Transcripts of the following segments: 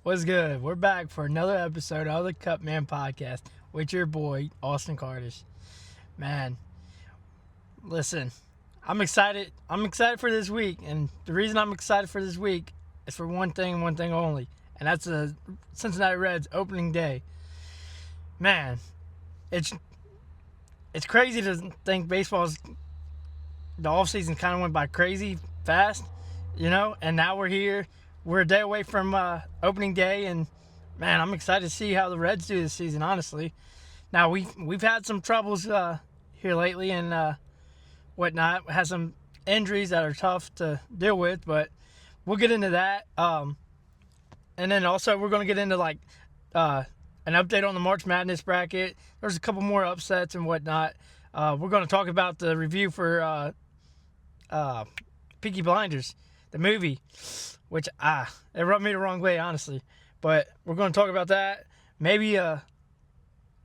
What's good? We're back for another episode of the Cup Man Podcast with your boy, Austin Cardish. Man, listen, I'm excited. I'm excited for this week, and the reason I'm excited for this week is for one thing and one thing only, and that's the Cincinnati Reds opening day. Man, it's crazy to think the offseason kind of went by crazy fast, and now we're here. We're a day away from opening day, and man, I'm excited to see how the Reds do this season. Honestly, now we've had some troubles here lately and whatnot. Had some injuries that are tough to deal with, but we'll get into that. And then also we're going to get into an update on the March Madness bracket. There's a couple more upsets and whatnot. We're going to talk about the review for Peaky Blinders, the movie, which it rubbed me the wrong way, honestly. But we're going to talk about that. Maybe a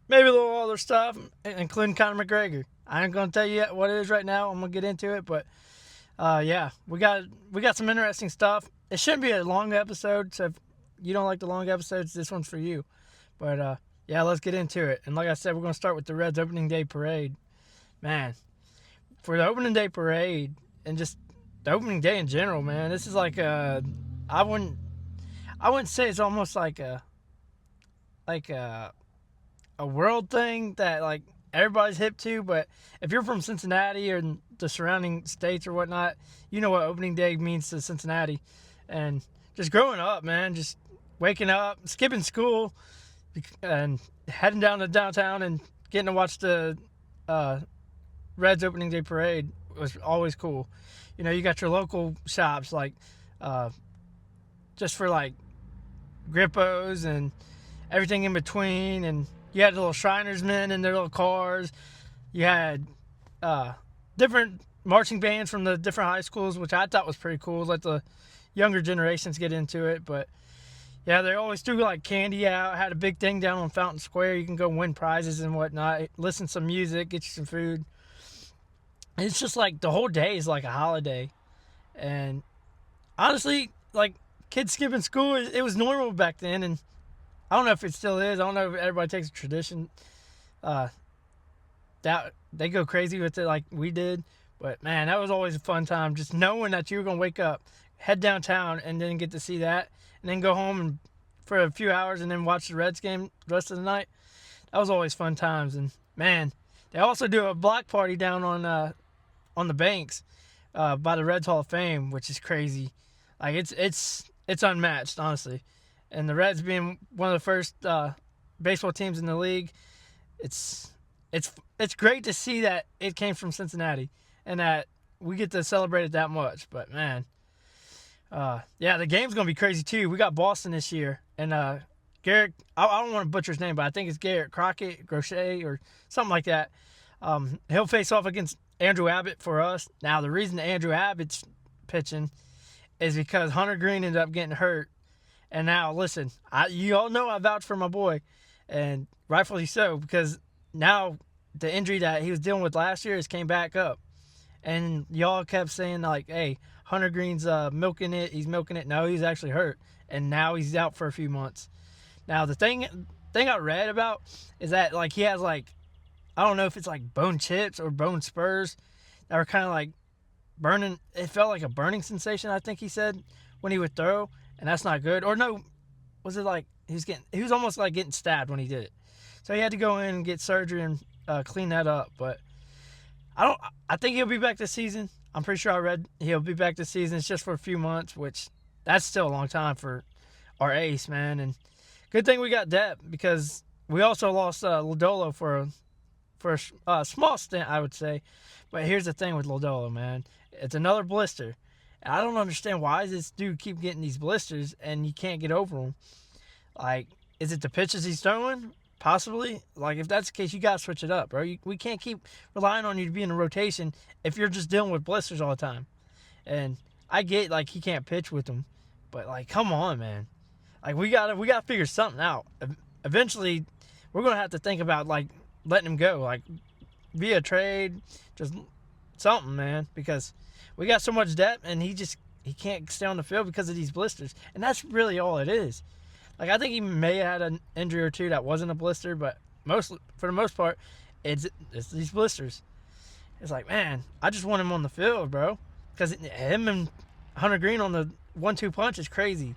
little other stuff, including Conor McGregor. I ain't going to tell you yet what it is right now. I'm going to get into it, but yeah, we got some interesting stuff. It shouldn't be a long episode, so if you don't like the long episodes, this one's for you. But yeah, let's get into it. And like I said, we're going to start with the Reds opening day parade. Man, for the opening day parade and just the opening day in general, man, this is like I wouldn't say it's almost like a world thing that like everybody's hip to, but if you're from Cincinnati or the surrounding states or whatnot, you know what opening day means to Cincinnati. And just growing up, man, just waking up, skipping school, and heading down to downtown and getting to watch the Reds opening day parade was always cool. You got your local shops like just for like grippos and everything in between, and you had the little Shriners men in their little cars. You had different marching bands from the different high schools, which I thought was pretty cool. Let the younger generations get into it. But yeah, they always threw like candy out. Had a big thing down on Fountain Square. You can go win prizes and whatnot, listen to some music, get you some food. It's just like the whole day is like a holiday. And honestly, like kids skipping school, it was normal back then. And I don't know if it still is. I don't know if everybody takes a tradition. That they go crazy with it like we did. But man, that was always a fun time. Just knowing that you were going to wake up, head downtown, and then get to see that. And then go home and for a few hours and then watch the Reds game the rest of the night. That was always fun times. And man, they also do a block party down on the banks by the Reds Hall of Fame, which is crazy. Like it's unmatched, honestly. And the Reds being one of the first baseball teams in the league, it's great to see that it came from Cincinnati and that we get to celebrate it that much. But man, yeah, the game's gonna be crazy too. We got Boston this year, and Garrett. I don't want to butcher his name, but I think it's Garrett Crochet or something like that. He'll face off against Andrew Abbott for us. Now, the reason Andrew Abbott's pitching is because Hunter Green ended up getting hurt. And now, listen, you all know I vouch for my boy, and rightfully so, because now the injury that he was dealing with last year has came back up. And y'all kept saying, like, hey, Hunter Green's milking it. He's milking it. No, he's actually hurt. And now he's out for a few months. Now, the thing I read about is that, like, he has, like, I don't know if it's like bone chips or bone spurs that were kind of like burning. It felt like a burning sensation, I think he said, when he would throw, and that's not good. Or no, was it like he was almost like getting stabbed when he did it. So he had to go in and get surgery and clean that up. But I think he'll be back this season. I'm pretty sure I read he'll be back this season. It's just for a few months, which that's still a long time for our ace, man. And good thing we got depth, because we also lost Lodolo for a small stint, I would say. But here's the thing with Lodolo, man. It's another blister. I don't understand why this dude keep getting these blisters and you can't get over them. Like, is it the pitches he's throwing? Possibly. Like, if that's the case, you got to switch it up, bro. We can't keep relying on you to be in a rotation if you're just dealing with blisters all the time. And I get, like, he can't pitch with them. But, like, come on, man. Like, we gotta figure something out. Eventually, we're going to have to think about, like, letting him go, like via trade, just something, man, because we got so much depth and he can't stay on the field because of these blisters, and that's really all it is. Like, I think he may have had an injury or two that wasn't a blister, but for the most part, it's these blisters. It's like, man, I just want him on the field, bro. Because him and Hunter Green on the 1-2 punch is crazy.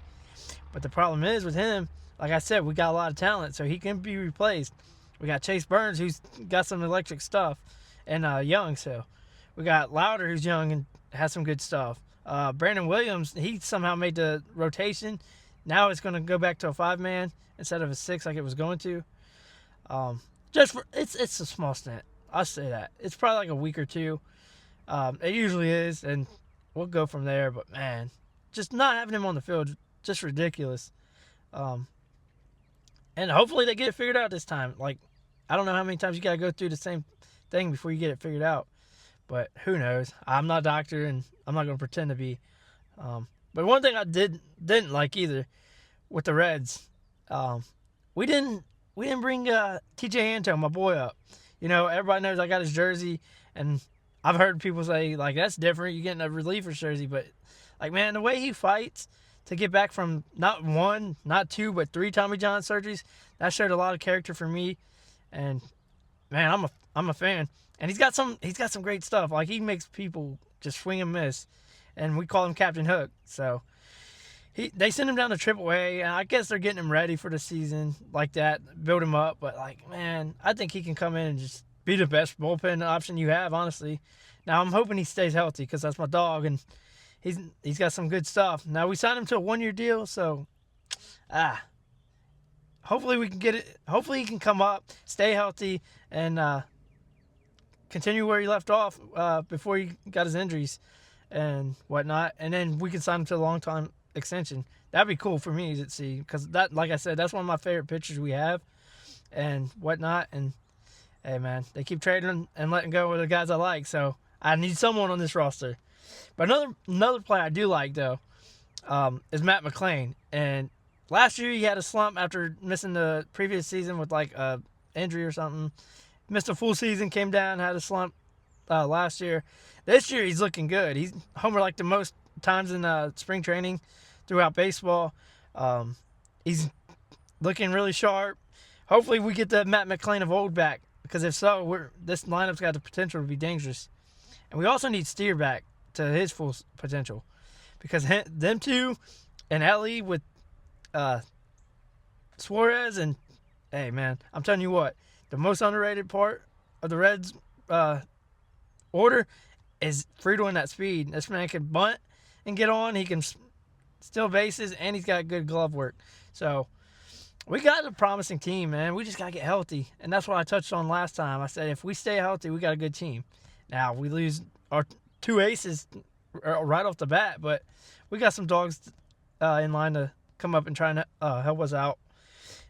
But the problem is with him, like I said, we got a lot of talent, so he can be replaced. We got Chase Burns, who's got some electric stuff, and young, so. We got Louder, who's young and has some good stuff. Brandon Williams, he somehow made the rotation. Now it's going to go back to a 5-man instead of a 6 like it was going to. It's a small stint. I'll say that. It's probably like a week or two. It usually is, and we'll go from there. But, man, just not having him on the field, just ridiculous. And hopefully they get it figured out this time. Like, I don't know how many times you got to go through the same thing before you get it figured out. But who knows? I'm not a doctor, and I'm not going to pretend to be. But one thing I didn't like either with the Reds, we didn't bring TJ Anto, my boy, up. You know, everybody knows I got his jersey, and I've heard people say, like, that's different. You're getting a reliever's jersey. But, like, man, the way he fights to get back from not 1, not 2, but 3 Tommy John surgeries, that showed a lot of character for me. And, man, I'm a fan. And he's got some great stuff. Like, he makes people just swing and miss. And we call him Captain Hook. So they send him down to AAA, and I guess they're getting him ready for the season like that, build him up. But, like, man, I think he can come in and just be the best bullpen option you have, honestly. Now, I'm hoping he stays healthy because that's my dog, and he's got some good stuff. Now, we signed him to a 1-year deal, so hopefully we can get it. Hopefully he can come up, stay healthy, and continue where he left off before he got his injuries and whatnot, and then we can sign him to a long-time extension. That'd be cool for me to see, because that, like I said, that's one of my favorite pitchers we have and whatnot. And hey, man, they keep trading and letting go of the guys I like, so I need someone on this roster. But another player I do like, though, is Matt McClain. And last year he had a slump after missing the previous season with like a injury or something. Missed a full season, came down, had a slump last year. This year he's looking good. He's homer like the most times in spring training throughout baseball. He's looking really sharp. Hopefully we get the Matt McClain of old back, because if so, this lineup's got the potential to be dangerous. And we also need Steer back to his full potential, because them two and Ellie with Suarez, and hey, man, I'm telling you what, the most underrated part of the Reds order is Friedel and that speed. This man can bunt and get on. He can steal bases, and he's got good glove work. So we got a promising team, man. We just got to get healthy. And that's what I touched on last time. I said if we stay healthy, we got a good team. Now, we lose our 2 aces right off the bat, but we got some dogs in line to come up and try and help us out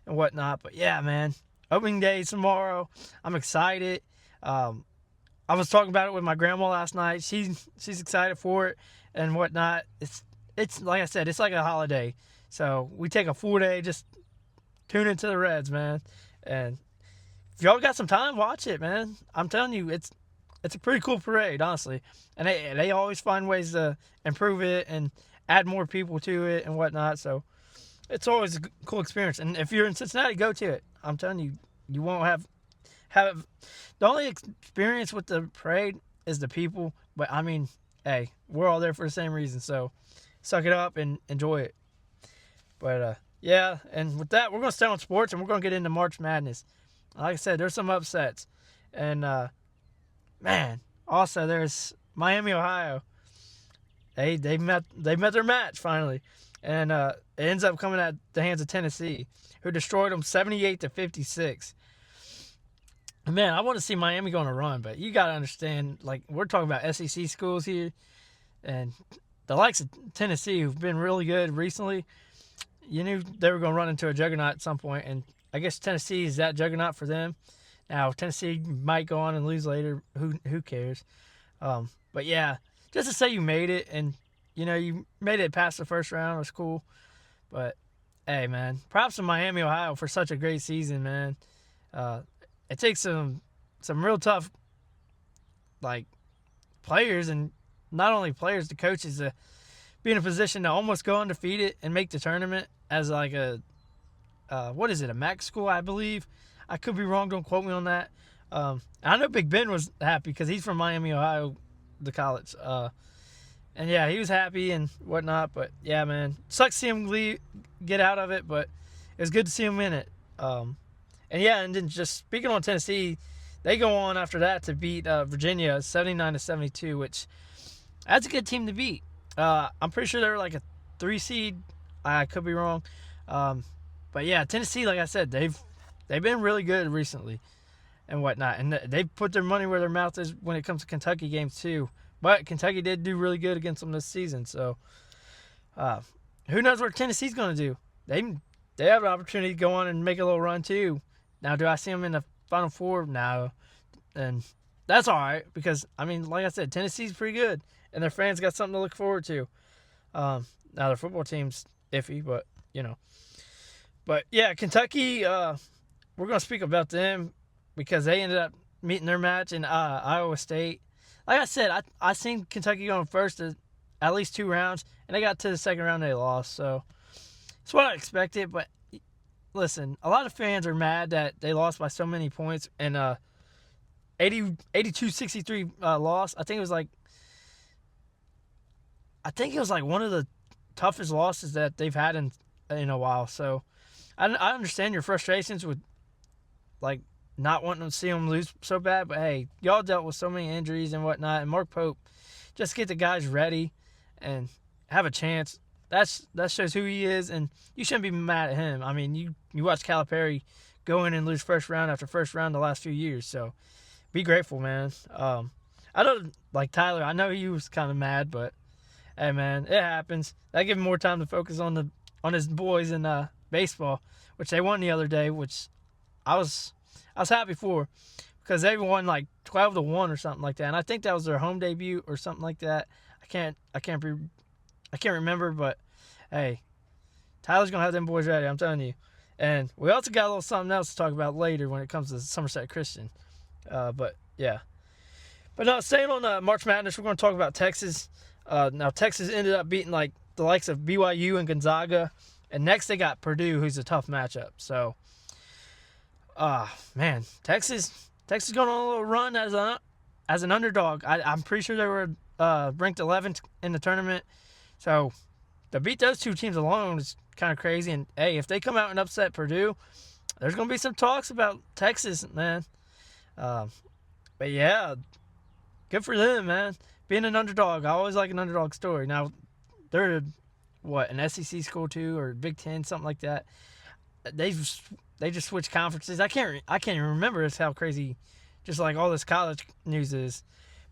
and whatnot. But, yeah, man, opening day tomorrow. I'm excited. I was talking about it with my grandma last night. She's excited for it and whatnot. It's like I said, it's like a holiday. So we take a full day, just tune into the Reds, man. And if y'all got some time, watch it, man. I'm telling you, it's a pretty cool parade, honestly. And they always find ways to improve it and add more people to it and whatnot. So it's always a cool experience. And if you're in Cincinnati, go to it. I'm telling you, you won't have the only experience with the parade is the people. But, I mean, hey, we're all there for the same reason. So suck it up and enjoy it. But, yeah, and with that, we're going to stay on sports, and we're going to get into March Madness. Like I said, there's some upsets. And, man, also there's Miami, Ohio. They met their match finally. And it ends up coming at the hands of Tennessee, who destroyed them 78-56. Man, I want to see Miami go on a run, but you got to understand, like, we're talking about SEC schools here, and the likes of Tennessee, who've been really good recently, you knew they were going to run into a juggernaut at some point, and I guess Tennessee is that juggernaut for them. Now, Tennessee might go on and lose later. Who cares? But, yeah, just to say you made it, and, you know, you made it past the first round was cool. But, hey, man, props to Miami, Ohio for such a great season, man. It takes some real tough, like, players, and not only players, the coaches, to be in a position to almost go undefeated and make the tournament as, like, a what is it, a MAC school, I believe. I could be wrong. Don't quote me on that. I know Big Ben was happy because he's from Miami, Ohio, the college. And yeah, he was happy and whatnot. But yeah, man, sucks to see him get out of it, but it was good to see him in it. And yeah, and then just speaking on Tennessee, they go on after that to beat Virginia 79-72, which that's a good team to beat. I'm pretty sure they were like a 3 seed. I could be wrong. But yeah, Tennessee, like I said, they've been really good recently and whatnot. And they put their money where their mouth is when it comes to Kentucky games too. But Kentucky did do really good against them this season. So who knows what Tennessee's going to do. They have an opportunity to go on and make a little run too. Now, do I see them in the Final Four? No. And that's all right because, I mean, like I said, Tennessee's pretty good. And their fans got something to look forward to. Now, their football team's iffy, but, you know. But, yeah, Kentucky, we're going to speak about them because they ended up meeting their match in Iowa State. Like I said, I seen Kentucky going first at least 2 rounds, and they got to the second round and they lost. So, it's what I expected. But, listen, a lot of fans are mad that they lost by so many points. And 82-63 loss, I think it was like one of the toughest losses that they've had in a while. So I understand your frustrations with like not wanting to see them lose so bad, but hey, y'all dealt with so many injuries and whatnot, and Mark Pope, just get the guys ready and have a chance. That shows who he is, and you shouldn't be mad at him. I mean, you watch Calipari go in and lose first round after first round the last few years, so be grateful, man. I know, like Tyler, I know he was kind of mad, but hey, man, it happens. That give him more time to focus on his boys in baseball, which they won the other day, which I was happy for because they won like 12-1 or something like that, and I think that was their home debut or something like that. I can't remember, but hey, Tyler's gonna have them boys ready. I'm telling you. And we also got a little something else to talk about later when it comes to Somerset Christian. But yeah. But no, staying on March Madness, we're going to talk about Texas. Now, Texas ended up beating like the likes of BYU and Gonzaga. And next they got Purdue, who's a tough matchup. So, man, Texas going on a little run as an underdog. I'm pretty sure they were ranked 11th in the tournament. So, to beat those two teams alone is kind of crazy. And, hey, if they come out and upset Purdue, there's going to be some talks about Texas, man. But, yeah, good for them, man. Being an underdog, I always like an underdog story. Now, they're, an SEC school too, or Big Ten, something like that. They just switched conferences. I can't even remember. It's how crazy, just like all this college news is.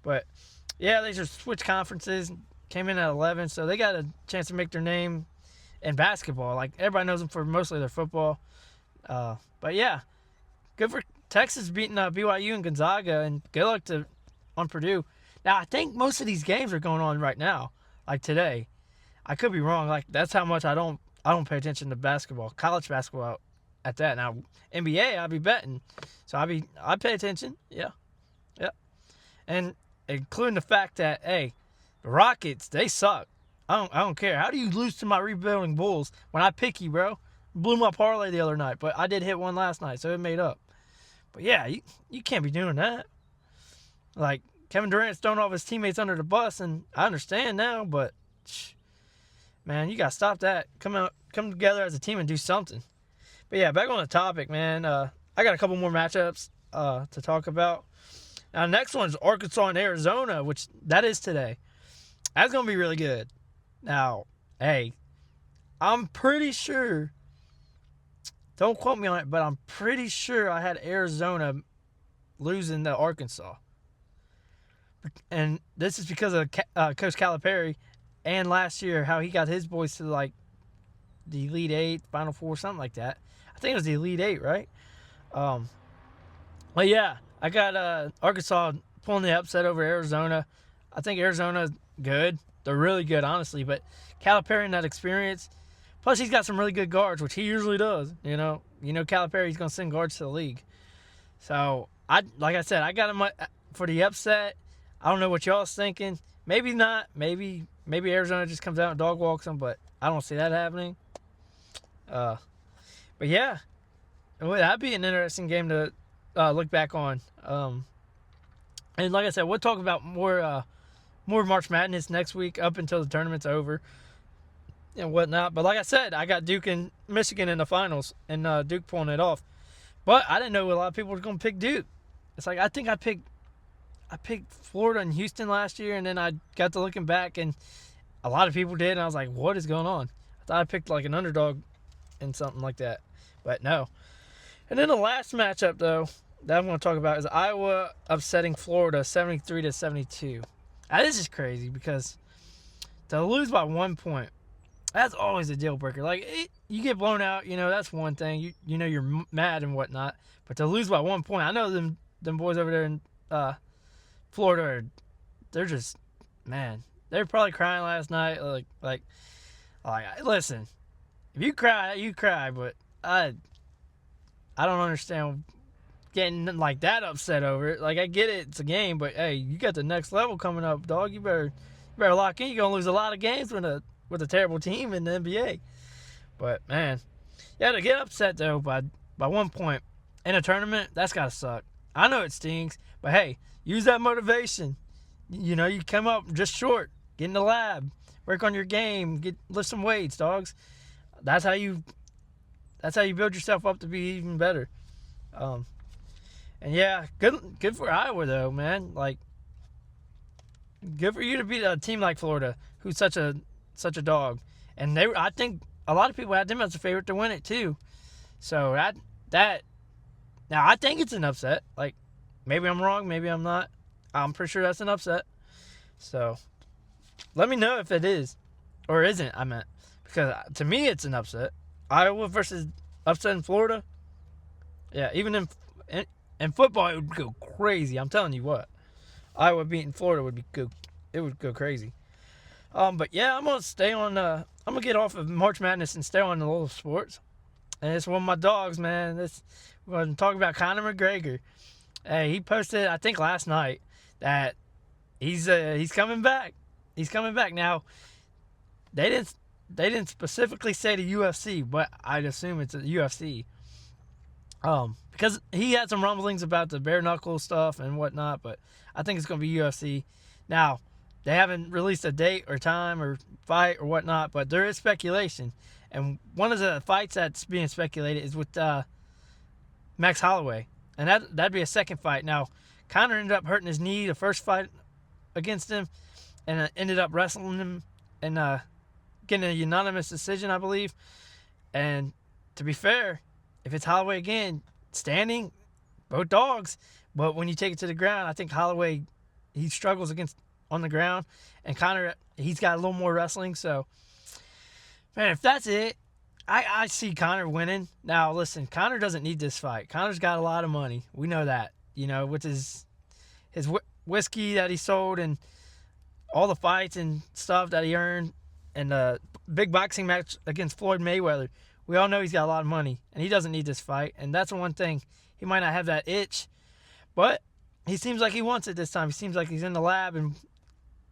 But, yeah, they just switched conferences, came in at 11, so they got a chance to make their name in basketball. Like, everybody knows them for mostly their football. But, yeah, good for Texas beating BYU and Gonzaga, and good luck on Purdue. Now, I think most of these games are going on right now, like today. I could be wrong. Like, that's how much I don't pay attention to basketball, college basketball at that. Now, NBA, I'll be betting. So I pay attention. Yeah. And including the fact that, hey, the Rockets, they suck. I don't care. How do you lose to my rebuilding Bulls when I pick you, bro? Blew my parlay the other night, but I did hit one last night, so it made up. But yeah, you can't be doing that. Like, Kevin Durant's throwing all of his teammates under the bus, and I understand now, but man, you gotta stop that. Come together as a team and do something. But yeah, back on the topic, man. I got a couple more matchups to talk about. Now, next one's Arkansas and Arizona, which that is today. That's gonna be really good. Now, hey, I'm pretty sure. Don't quote me on it, but I'm pretty sure I had Arizona losing to Arkansas. And this is because of Coach Calipari and last year how he got his boys to like the Elite Eight, Final Four, something like that. I think it was the Elite Eight, right? But yeah, I got Arkansas pulling the upset over Arizona. I think Arizona's good. They're really good, honestly. But Calipari and that experience, plus he's got some really good guards, which he usually does. You know Calipari's going to send guards to the league. So like I said, I got him for the upset. I don't know what y'all's thinking. Maybe not. Maybe Arizona just comes out and dog walks them, but I don't see that happening. But But yeah, well, that'd be an interesting game to look back on. And like I said, we'll talk about more March Madness next week up until the tournament's over and whatnot. But like I said, I got Duke and Michigan in the finals, and Duke pulling it off. But I didn't know a lot of people were going to pick Duke. It's like I think I picked Florida and Houston last year, and then I got to looking back, and a lot of people did, and I was like, what is going on? I thought I picked like an underdog and something like that, but no. And then the last matchup, though, that I'm going to talk about is Iowa upsetting Florida 73-72. Now, this is crazy because to lose by 1 point, that's always a deal breaker. Like, you get blown out, that's one thing. You know you're mad and whatnot. But to lose by 1 point, I know them boys over there in Florida, they're just, man, they were probably crying last night. Like, listen, if you cry, you cry. But I don't understand getting like that upset over it. Like, I get it, it's a game, but hey, you got the next level coming up, dog. You better lock in. You're gonna lose a lot of games with a terrible team in the NBA. But man, yeah, to get upset though by 1 point in a tournament, that's gotta suck. I know it stings, but hey, use that motivation. You come up just short. Get in the lab, work on your game, lift some weights, dogs. That's how you build yourself up to be even better. And yeah, good for Iowa though, man. Like, good for you to beat a team like Florida, who's such a dog. And I think a lot of people had them as a favorite to win it too. So that now I think it's an upset. Like, maybe I'm wrong, maybe I'm not. I'm pretty sure that's an upset. So let me know if it is or isn't. I meant, because to me it's an upset. Iowa versus upset in Florida. Yeah, even in football it would go crazy. I'm telling you what, Iowa beating Florida would go crazy. But yeah, I'm gonna get off of March Madness and stay on the little sports. And it's one of my dogs, man. We're gonna talk about Conor McGregor. Hey, he posted, I think last night, that he's coming back. He's coming back. Now, they didn't specifically say the UFC, but I'd assume it's a UFC. Because he had some rumblings about the bare knuckle stuff and whatnot, but I think it's gonna be UFC. Now, they haven't released a date or time or fight or whatnot, but there is speculation. And one of the fights that's being speculated is with Max Holloway. And that'd be a second fight. Now, Conor ended up hurting his knee the first fight against him, and ended up wrestling him and getting a unanimous decision, I believe. And to be fair, if it's Holloway again, standing, both dogs. But when you take it to the ground, I think Holloway, he struggles on the ground. And Conor, he's got a little more wrestling. So, man, if that's it, I see Conor winning. Now, listen, Conor doesn't need this fight. Conor's got a lot of money. We know that. With his whiskey that he sold and all the fights and stuff that he earned and the big boxing match against Floyd Mayweather. We all know he's got a lot of money, and he doesn't need this fight. And that's the one thing. He might not have that itch, but he seems like he wants it this time. He seems like he's in the lab and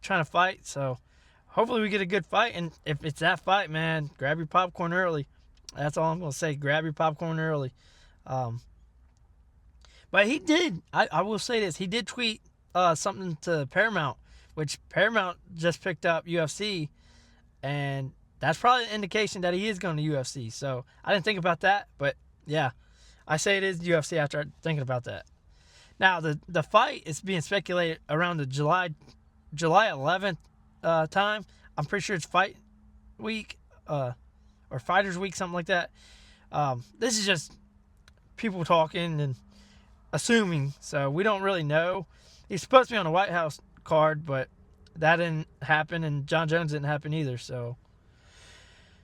trying to fight. So hopefully we get a good fight. And if it's that fight, man, grab your popcorn early. That's all I'm going to say. Grab your popcorn early. But he did. I will say this. He did tweet something to Paramount, which Paramount just picked up UFC. And that's probably an indication that he is going to UFC. So I didn't think about that. But, yeah, I say it is UFC after thinking about that. Now, the fight is being speculated around the July 11th time. I'm pretty sure it's fight week or fighters week, something like that. This is just people talking and assuming, so we don't really know. He's supposed to be on the White House card, but that didn't happen, and John Jones didn't happen either, so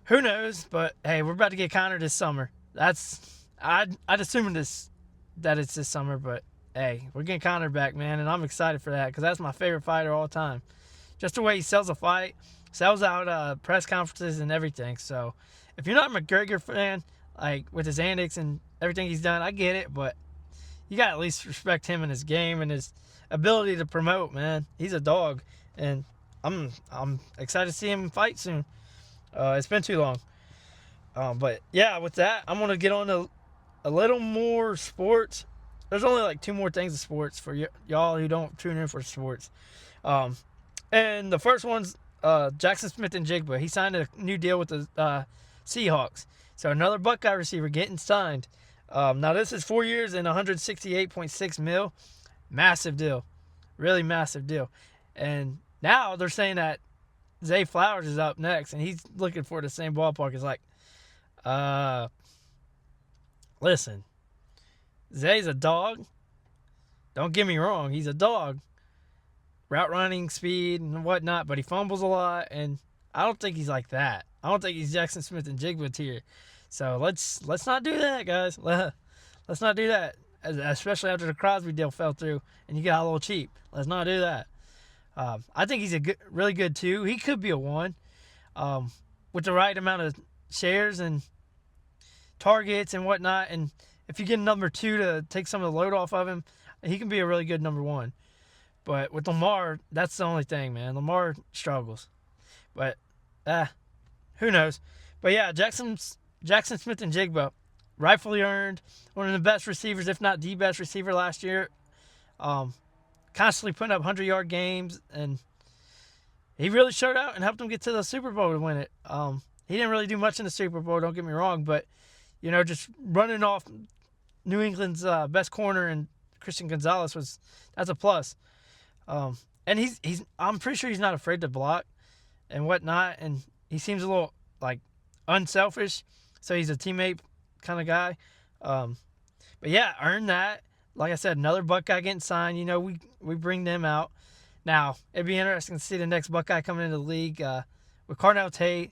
who knows? But hey, we're about to get Conor this summer. I'd assume that it's this summer, but hey, we're getting Conor back, man, and I'm excited for that because that's my favorite fighter all time. Just the way he sells a fight, sells out press conferences and everything. So if you're not a McGregor fan, like with his antics and everything he's done, I get it, but you got to at least respect him and his game and his ability to promote, man. He's a dog, and I'm excited to see him fight soon. It's been too long. But yeah, with that, I'm gonna get on to a little more sports. There's only like two more things of sports for y'all who don't tune in for sports. Um, and the first one's Jackson Smith and Jigba. He signed a new deal with the Seahawks. So another Buckeye receiver getting signed. Now this is 4 years and 168.6 mil. Massive deal, really massive deal. And now they're saying that Zay Flowers is up next, and he's looking for the same ballpark. It's like, listen, Zay's a dog. Don't get me wrong, he's a dog. Route running, speed, and whatnot, but he fumbles a lot, and I don't think he's like that. I don't think he's Jackson Smith and Jigba here. So let's not do that, guys. Let's not do that, especially after the Crosby deal fell through and you got a little cheap. Let's not do that. I think he's really good too. He could be a 1 with the right amount of shares and targets and whatnot. And if you get a number 2 to take some of the load off of him, he can be a really good number 1. But with Lamar, that's the only thing, man. Lamar struggles. But who knows? But yeah, Jackson Smith and Jigba, rightfully earned, one of the best receivers, if not the best receiver last year. Constantly putting up 100-yard games, and he really showed out and helped them get to the Super Bowl to win it. He didn't really do much in the Super Bowl, don't get me wrong, but just running off New England's best corner and Christian Gonzalez that's a plus. And I'm pretty sure he's not afraid to block and whatnot, and he seems a little like unselfish, so he's a teammate kind of guy. But yeah, earned that. Like I said, another Buckeye getting signed. We bring them out. Now, it'd be interesting to see the next Buckeye coming into the league with Carnell Tate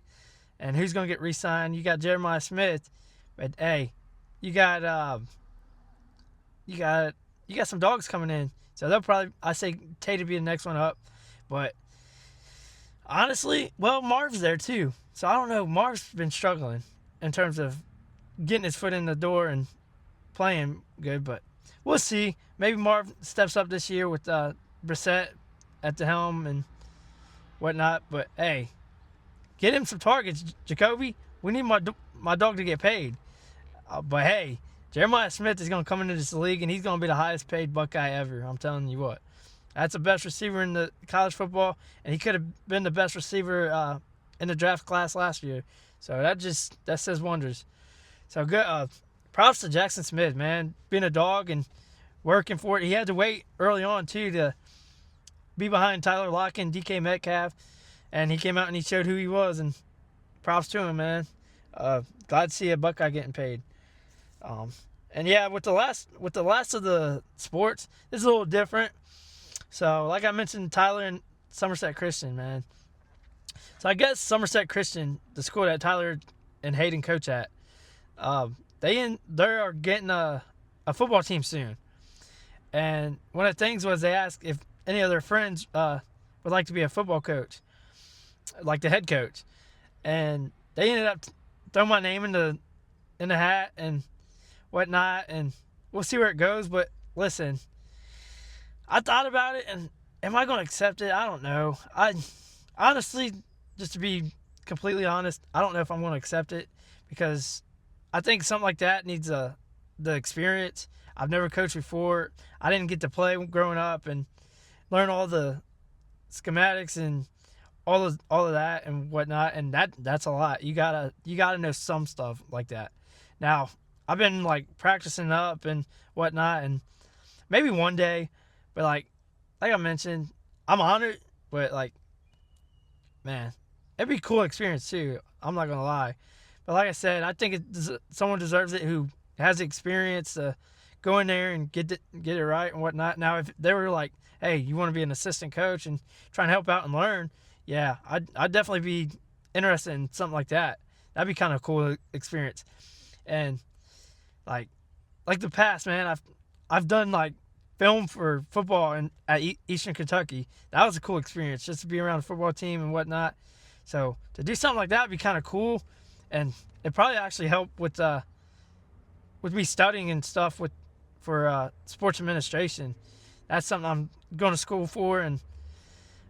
and who's going to get re-signed. You got Jeremiah Smith, but hey, you got some dogs coming in. So they'll probably, I say Tate would be the next one up. But honestly, Marv's there too. So I don't know. Marv's been struggling in terms of getting his foot in the door and playing good, but we'll see. Maybe Marv steps up this year with Brissett at the helm and whatnot. But hey, get him some targets, Jacoby. We need my dog to get paid. But hey, Jeremiah Smith is going to come into this league, and he's going to be the highest paid Buckeye ever. I'm telling you what. That's the best receiver in the college football, and he could have been the best receiver in the draft class last year. So that says wonders. So good. Props to Jackson Smith, man. Being a dog and working for it. He had to wait early on, too, to be behind Tyler Lockett and DK Metcalf. And he came out and he showed who he was. And props to him, man. Glad to see a Buckeye getting paid. And yeah, with the last of the sports, this is a little different. So, like I mentioned, Tyler and Somerset Christian, man. So I guess Somerset Christian, the school that Tyler and Hayden coach at, they are getting a football team soon. And one of the things was they asked if any of their friends would like to be a football coach, like the head coach. And they ended up throwing my name in the hat and whatnot, and we'll see where it goes. But listen, I thought about it, and am I going to accept it? I don't know. I honestly, just to be completely honest, I don't know if I'm going to accept it, because I think something like that needs the experience. I've never coached before. I didn't get to play growing up and learn all the schematics and all of that and whatnot, and that's a lot. You gotta know some stuff like that. Now, I've been like practicing up and whatnot, and maybe one day, but like I mentioned, I'm honored, but like, man, it'd be a cool experience too. I'm not gonna lie, but like I said, I think someone deserves it who has the experience to go in there and get it right and whatnot. Now, if they were like, hey, you want to be an assistant coach and try and help out and learn, yeah, I'd definitely be interested in something like that. That'd be kind of a cool experience. And like the past, man, I've done like film for football at Eastern Kentucky. That was a cool experience, just to be around a football team and whatnot. So to do something like that would be kind of cool, and it probably actually help with me studying and stuff for sports administration. That's something I'm going to school for, and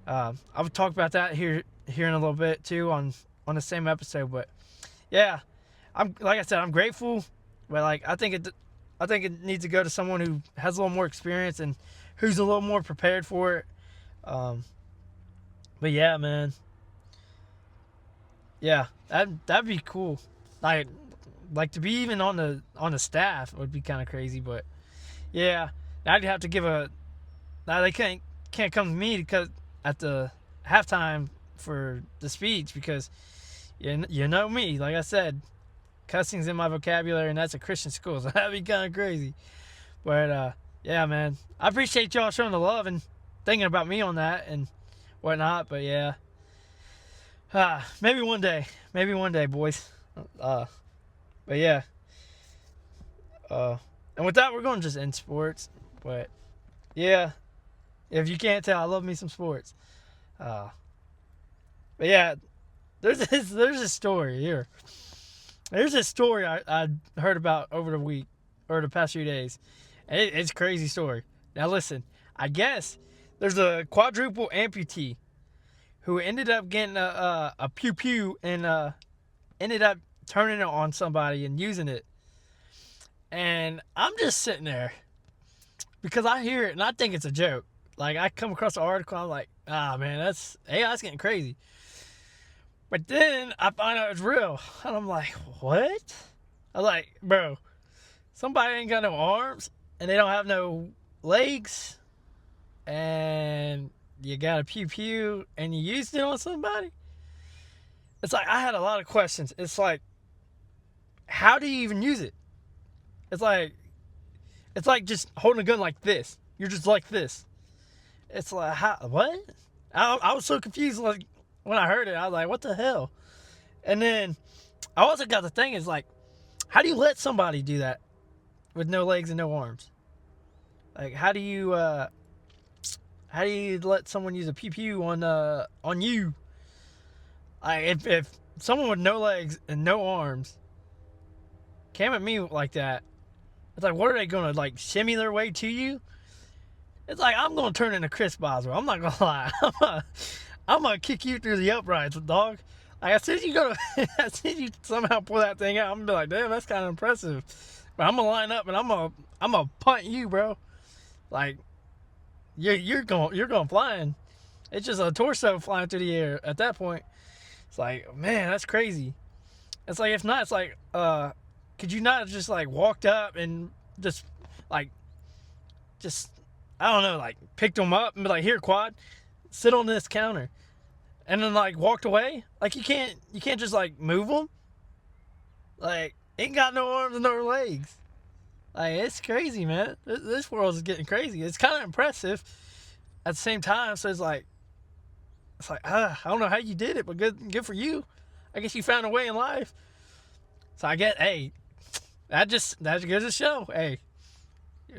I would talk about that here in a little bit too on the same episode. But yeah, like I said, I'm grateful, but like I think it needs to go to someone who has a little more experience and who's a little more prepared for it. But yeah, man. Yeah, that'd be cool. Like to be even on the staff would be kind of crazy, but yeah, I'd have to give a. Now they can't come to me because at the halftime for the speech because you know me, like I said, cussing's in my vocabulary and that's a Christian school, so that'd be kind of crazy. But yeah, man, I appreciate y'all showing the love and thinking about me on that and whatnot. But yeah, maybe one day, boys. But yeah, and with that, we're going to just end sports. But yeah, if you can't tell, I love me some sports. But yeah, there's this story here. There's this story I heard about over the week or the past few days. And it's a crazy story. Now listen, I guess there's a quadruple amputee who ended up getting a pew pew and ended up turning it on somebody and using it. And I'm just sitting there because I hear it and I think it's a joke. Like I come across the article, I'm like, man, that's getting crazy. But then I find out it's real. And I'm like, what? I was like, bro, somebody ain't got no arms and they don't have no legs and you got a pew pew and you used it on somebody? It's like, I had a lot of questions. It's like, how do you even use it? It's like just holding a gun like this. You're just like this. It's like, how, what? I was so confused. Like, when I heard it, I was like, what the hell? And then I also got the thing is like, how do you let somebody do that with no legs and no arms? Like, how do you let someone use a pew pew on you? Like, if someone with no legs and no arms came at me like that, it's like, what are they gonna like shimmy their way to you? It's like, I'm gonna turn into Chris Boswell. I'm not gonna lie. I'm gonna kick you through the uprights, dog. Like, as soon as you somehow pull that thing out, I'm gonna be like, damn, that's kind of impressive. But I'm gonna line up and I'm gonna punt you, bro. Like, you're going flying. It's just a torso flying through the air at that point. It's like, man, that's crazy. It's like, if not, it's like, could you not just like walked up and just I don't know, like picked them up and be like, here, quad, sit on this counter, and then like walked away? Like, you can't just like move them. Like, ain't got no arms and no legs. Like, it's crazy, man. This world is getting crazy. It's kind of impressive at the same time. So it's like I don't know how you did it, but good for you. I guess you found a way in life. So I get, hey, that goes to show, hey,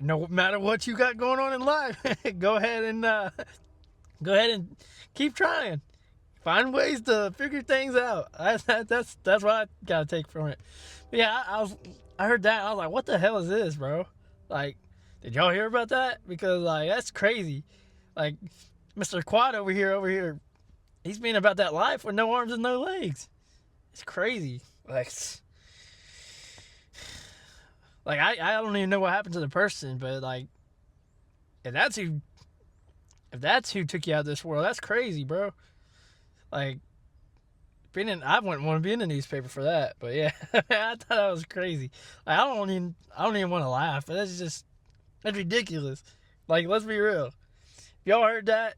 no matter what you got going on in life, go ahead and keep trying. Find ways to figure things out. That's what I gotta take from it. But yeah, I heard that. I was like, what the hell is this, bro? Like, did y'all hear about that? Because like, that's crazy. Like, Mr. Quad over here, he's being about that life with no arms and no legs. It's crazy. Like I don't even know what happened to the person, but like, if that's who took you out of this world, that's crazy, bro. Like, I wouldn't want to be in the newspaper for that, but yeah, I thought that was crazy. Like, I don't even want to laugh, but that's ridiculous. Like, let's be real. If y'all heard that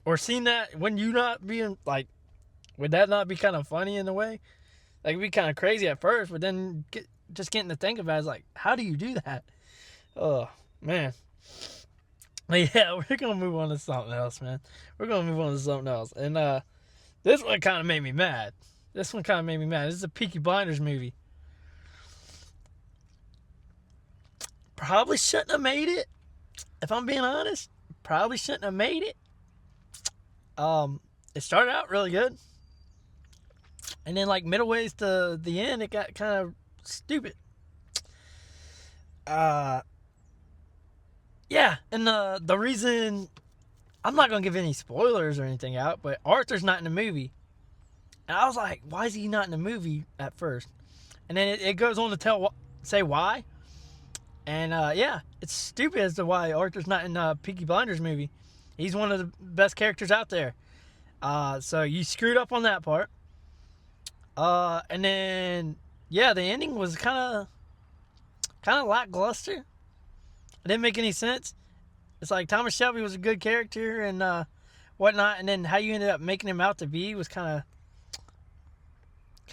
or seen that, would that not be kind of funny in a way? Like, it'd be kind of crazy at first, but then just getting to think about it is like, how do you do that? Oh, man. But yeah, we're going to move on to something else, man. And this one kind of made me mad. This is a Peaky Blinders movie. Probably shouldn't have made it. If I'm being honest, probably shouldn't have made it. It started out really good. And then like middle ways to the end, it got kind of stupid. Yeah, and the reason, I'm not gonna give any spoilers or anything out, but Arthur's not in the movie, and I was like, why is he not in the movie at first? and then it goes on to say why. And yeah, it's stupid as to why Arthur's not in Peaky Blinders movie. He's one of the best characters out there. So you screwed up on that part. And then yeah, the ending was kind of lackluster. It didn't make any sense. It's like Thomas Shelby was a good character and whatnot, and then how you ended up making him out to be was kind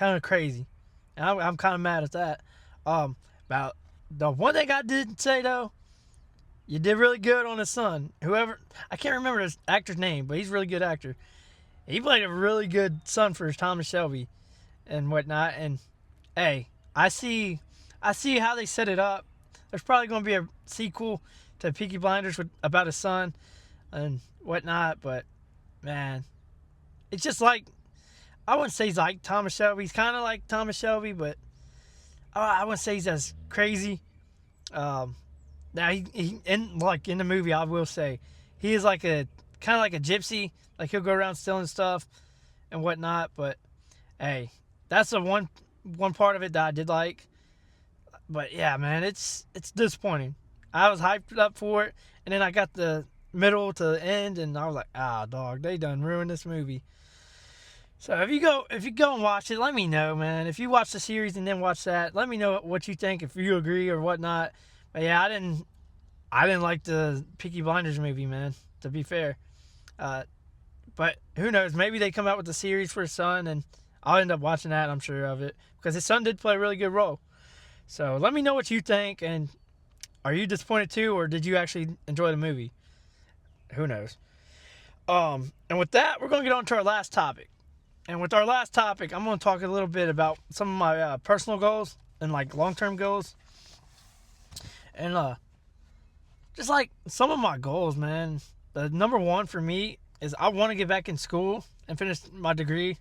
of crazy. And I'm kind of mad at that. About the one thing I did say though, you did really good on his son. Whoever, I can't remember his actor's name, but he's a really good actor. He played a really good son for Thomas Shelby and whatnot. And hey, I see how they set it up. There's probably going to be a sequel to Peaky Blinders about his son and whatnot. But man, it's just like, I wouldn't say he's like Thomas Shelby. He's kind of like Thomas Shelby, but I wouldn't say he's as crazy. Now he in the movie, I will say he is like a kind of like a gypsy. Like he'll go around stealing stuff and whatnot. But hey, that's the one part of it that I did like. But yeah, man, it's disappointing. I was hyped up for it, and then I got the middle to the end, and I was like, dog, they done ruined this movie. So if you go and watch it, let me know, man. If you watch the series and then watch that, let me know what you think, if you agree or whatnot. But yeah, I didn't like the Peaky Blinders movie, man, to be fair. But who knows? Maybe they come out with the series for his son, and I'll end up watching that, I'm sure of it. Because his son did play a really good role. So let me know what you think, and are you disappointed too, or did you actually enjoy the movie? Who knows? And with that, we're going to get on to our last topic. And with our last topic, I'm going to talk a little bit about some of my personal goals and like long-term goals. And just like some of my goals, man. The number one for me is I want to get back in school and finish my degree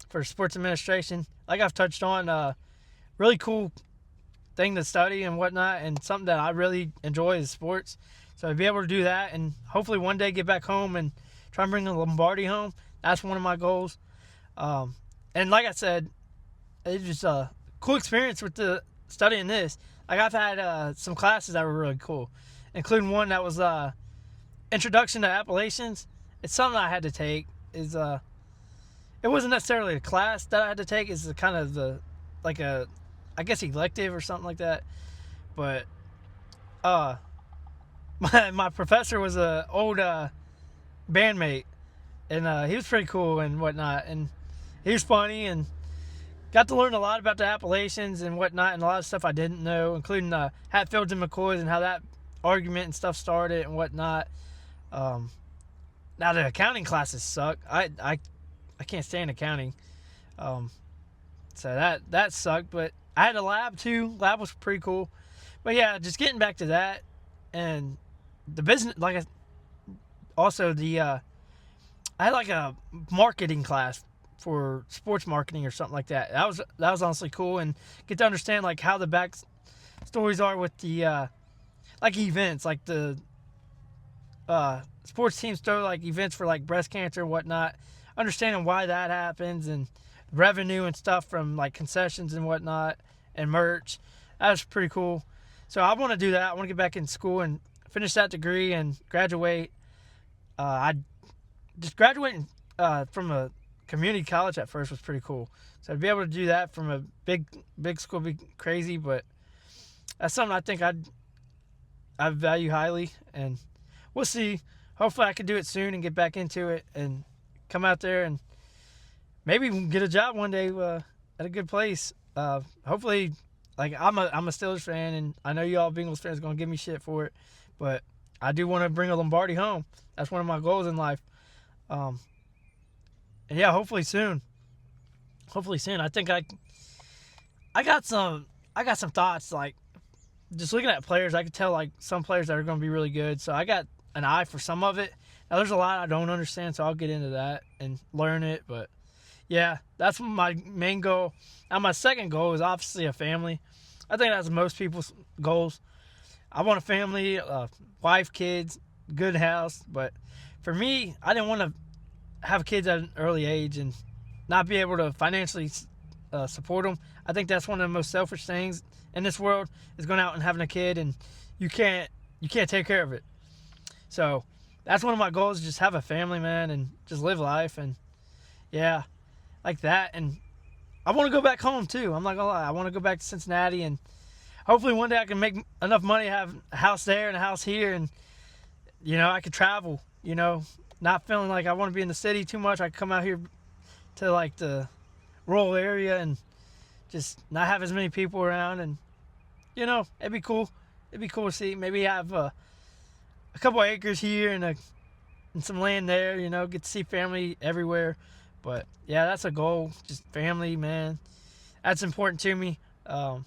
for sports administration. Like I've touched on, really cool thing to study and whatnot, and something that I really enjoy is sports. So to be able to do that and hopefully one day get back home and try and bring the Lombardi home, that's one of my goals. And like I said, it's just a cool experience with the studying this. Like I've had some classes that were really cool, including one that was Introduction to Appalachians. It's something I had to take. It wasn't necessarily a class that I had to take. It's kind of I guess elective or something like that. But my professor was an old bandmate, and he was pretty cool and whatnot, and he was funny and got to learn a lot about the Appalachians and whatnot, and a lot of stuff I didn't know, including Hatfields and McCoys and how that argument and stuff started and whatnot. Now the accounting classes suck. I can't stand accounting. So that sucked, but I had a lab too. Lab was pretty cool. But yeah, just getting back to that and the business, I had like a marketing class for sports marketing or something like that. That was honestly cool, and get to understand like how the back stories are with the like events, like the sports teams throw like events for like breast cancer and whatnot, understanding why that happens and revenue and stuff from like concessions and whatnot and merch. That was pretty cool. So I want to do that. I want to get back in school and finish that degree and graduate. I just graduating from a community college at first was pretty cool. So to be able to do that from a big school would be crazy, but that's something I think I value highly, and we'll see. Hopefully I can do it soon and get back into it and come out there and maybe get a job one day at a good place. Hopefully, like I'm a Steelers fan, and I know y'all Bengals fans are gonna give me shit for it, but I do want to bring a Lombardi home. That's one of my goals in life. And yeah, hopefully soon. I think I got some thoughts, like just looking at players. I could tell like some players that are going to be really good. So I got an eye for some of it. Now there's a lot I don't understand, so I'll get into that and learn it. But yeah, that's my main goal. Now my second goal is obviously a family. I think that's most people's goals. I want a family, wife, kids, good house. But for me, I didn't want to have kids at an early age and not be able to financially support them. I think that's one of the most selfish things in this world is going out and having a kid and you can't take care of it. So that's one of my goals, is just have a family, man, and just live life. And yeah, like that. And I want to go back home too. I'm not gonna lie. I want to go back to Cincinnati, and hopefully one day I can make enough money to have a house there and a house here, and I could travel. Not feeling like I want to be in the city too much. I could come out here to like the rural area and just not have as many people around, and it'd be cool. It'd be cool to see. Maybe have a couple acres here and some land there. Get to see family everywhere. But yeah, that's a goal. Just family, man. That's important to me. I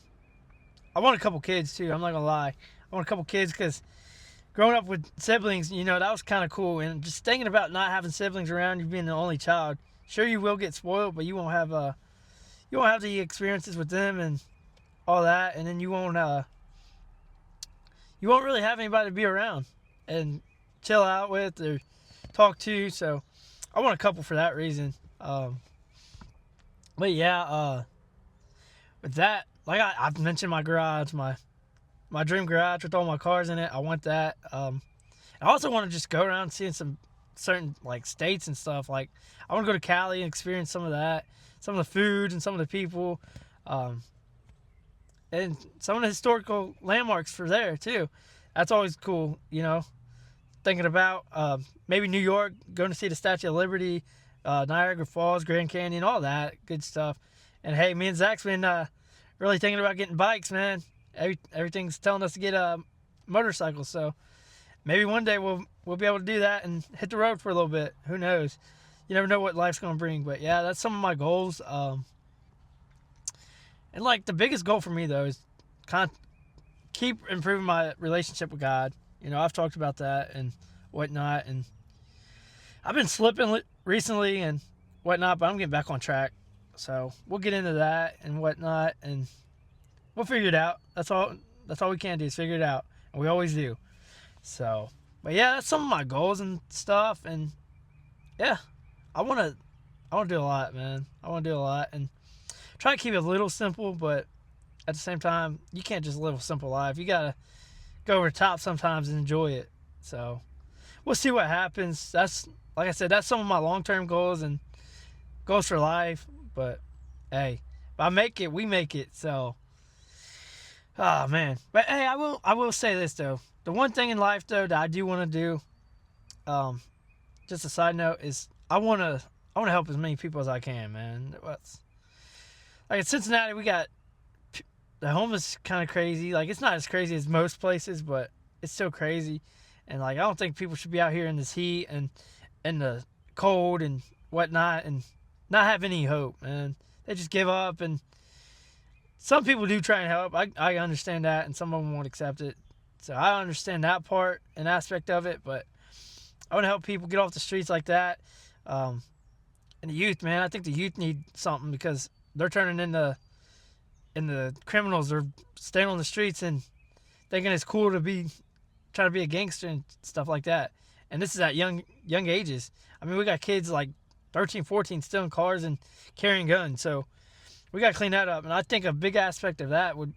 want a couple kids too. I'm not gonna lie. I want a couple kids because growing up with siblings, that was kind of cool. And just thinking about not having siblings around, you being the only child. Sure, you will get spoiled, but you won't have the experiences with them and all that. And then you won't really have anybody to be around and chill out with or talk to. So I want a couple for that reason. But yeah, with that, like I've mentioned my garage, my dream garage with all my cars in it. I want that. I also want to just go around seeing some certain like states and stuff. Like I want to go to Cali and experience some of that, some of the food and some of the people, and some of the historical landmarks for there too. That's always cool, thinking about maybe New York, going to see the Statue of Liberty, Niagara Falls, Grand Canyon, all that good stuff. And hey, me and Zach's been really thinking about getting bikes, man. Everything's telling us to get motorcycles, so maybe one day we'll be able to do that and hit the road for a little bit. Who knows? You never know what life's gonna bring. But yeah, that's some of my goals. And like the biggest goal for me though is keep improving my relationship with God. I've talked about that and whatnot, and I've been slipping recently and whatnot, but I'm getting back on track. So we'll get into that and whatnot, and we'll figure it out. That's all we can do is figure it out, and we always do. So, but yeah, that's some of my goals and stuff, and yeah, I want to do a lot, man. I want to do a lot and try to keep it a little simple, but at the same time, you can't just live a simple life. You gotta go over the top sometimes and enjoy it. So we'll see what happens. That's, like I said, that's some of my long-term goals and goals for life. But hey, if I make it, we make it. So, oh man. But hey, I will say this though. The one thing in life though that I do want to do, just a side note, is I want to help as many people as I can, man. Like in Cincinnati, we got the homeless kind of crazy. Like it's not as crazy as most places, but it's still crazy. And like I don't think people should be out here in this heat and in the cold and whatnot and not have any hope, man. They just give up, and some people do try and help. I understand that, and some of them won't accept it. So I understand that part and aspect of it, but I want to help people get off the streets like that. And the youth, man, I think the youth need something because they're turning into criminals. They're staying on the streets and thinking it's cool to try to be a gangster and stuff like that. And this is at young ages. I mean, we got kids like 13, 14 still in cars and carrying guns. So we got to clean that up. And I think a big aspect of that would,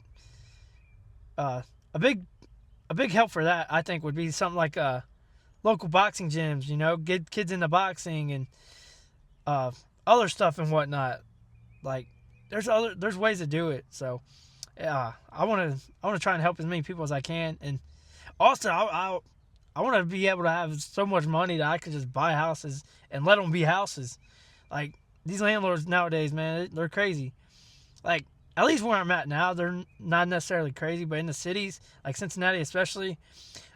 a big help for that, I think, would be something like local boxing gyms, get kids into boxing and other stuff and whatnot. Like there's ways to do it. So yeah, I want to try and help as many people as I can. And also I want to be able to have so much money that I could just buy houses and let them be houses. Like these landlords nowadays, man, they're crazy. Like at least where I'm at now, they're not necessarily crazy, but in the cities, like Cincinnati especially,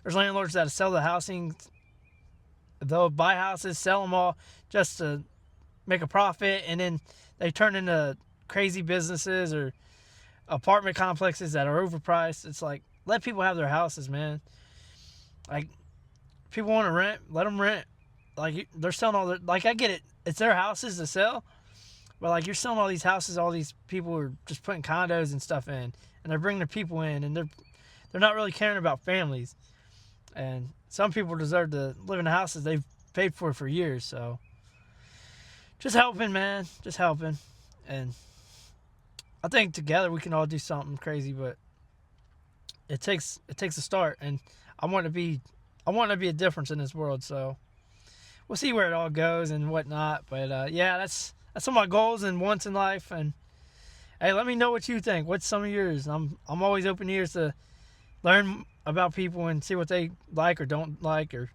there's landlords that sell the housing. They'll buy houses, sell them all just to make a profit, and then they turn into crazy businesses or apartment complexes that are overpriced. It's like, let people have their houses, man. Like, people want to rent, let them rent. Like, they're selling all their, like, I get it. It's their houses to sell. But, like, you're selling all these houses, all these people are just putting condos and stuff in. And they're bringing their people in. And they're not really caring about families. And some people deserve to live in the houses they've paid for years. So, just helping, man. Just helping. And, I think together we can all do something crazy, but it takes a start, and I want to be a difference in this world. So we'll see where it all goes and whatnot. But yeah, that's some of my goals and wants in life. And hey, let me know what you think. What's some of yours? I'm always open ears to learn about people and see what they like or don't like or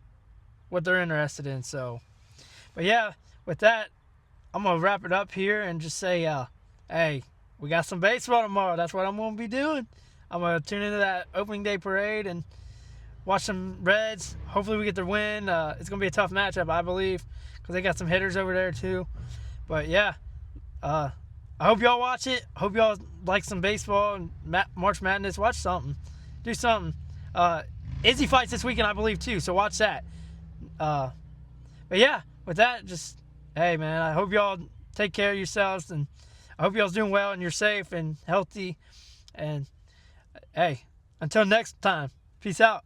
what they're interested in. So, but yeah, with that, I'm gonna wrap it up here and just say, hey, we got some baseball tomorrow. That's what I'm gonna be doing. I'm gonna tune into that opening day parade and watch some Reds. Hopefully we get the win. It's gonna be a tough matchup, I believe, because they got some hitters over there too. But yeah, I hope y'all watch it. I hope y'all like some baseball and March Madness. Watch something, do something. Izzy fights this weekend, I believe, too. So watch that. But yeah, with that, just hey man, I hope y'all take care of yourselves, and I hope y'all's doing well and you're safe and healthy. And hey, until next time, peace out.